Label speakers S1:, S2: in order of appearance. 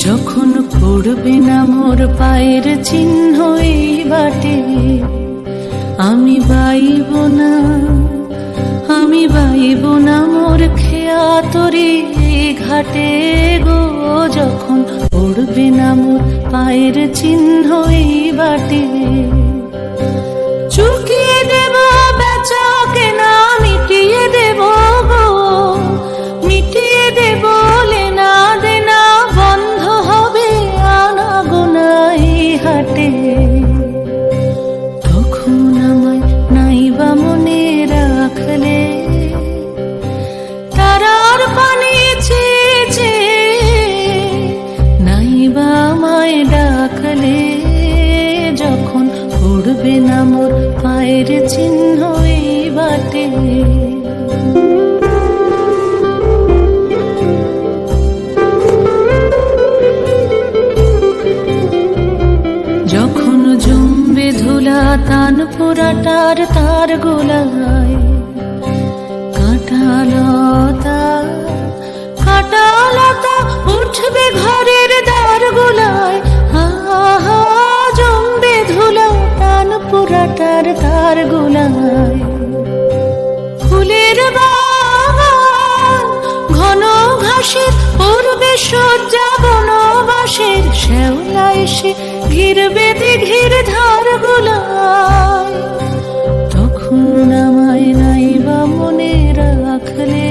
S1: যখন পড়বে না মোর পায়ের চিহ্ন এই বাটে, আমি বাইব না, আমি বাইব না মোর খেয়া তরি ঘাটে গো। যখন পড়বে না মোর পায়ের চিহ্ন এই বাটে, চুকিয়ে দেব বেচা কেনা, মিটিয়ে দেব গো, মিটিয়ে দেব লেনা দেনা, বন্ধ হবে আনা গোনা এই হাটে। তখন আমায় নাইবা মনে রাখলে, তারার পানি চেয়েছে নাইবা আমায় ডাকলে। যখন পড়বে না মোর পায়ের চিহ্ন এই বাটে, যখন জমবে ধুলা তান পোড়াটার তার গোলায়, কাঁটালতা কাঁটালতা উঠবে ঘরের দ্বার গোলায়। হা জমবে ধুলা তান পোড়াটার তার গোলায়। ফুলের বাগান ঘন ঘাসের পূর্বে সজ্জা বনবাসের, শ্যাওলা এসে ঘিরবে দিঘির ধার গোলায়। তখন আমায় নাইবা মনে রাখলে,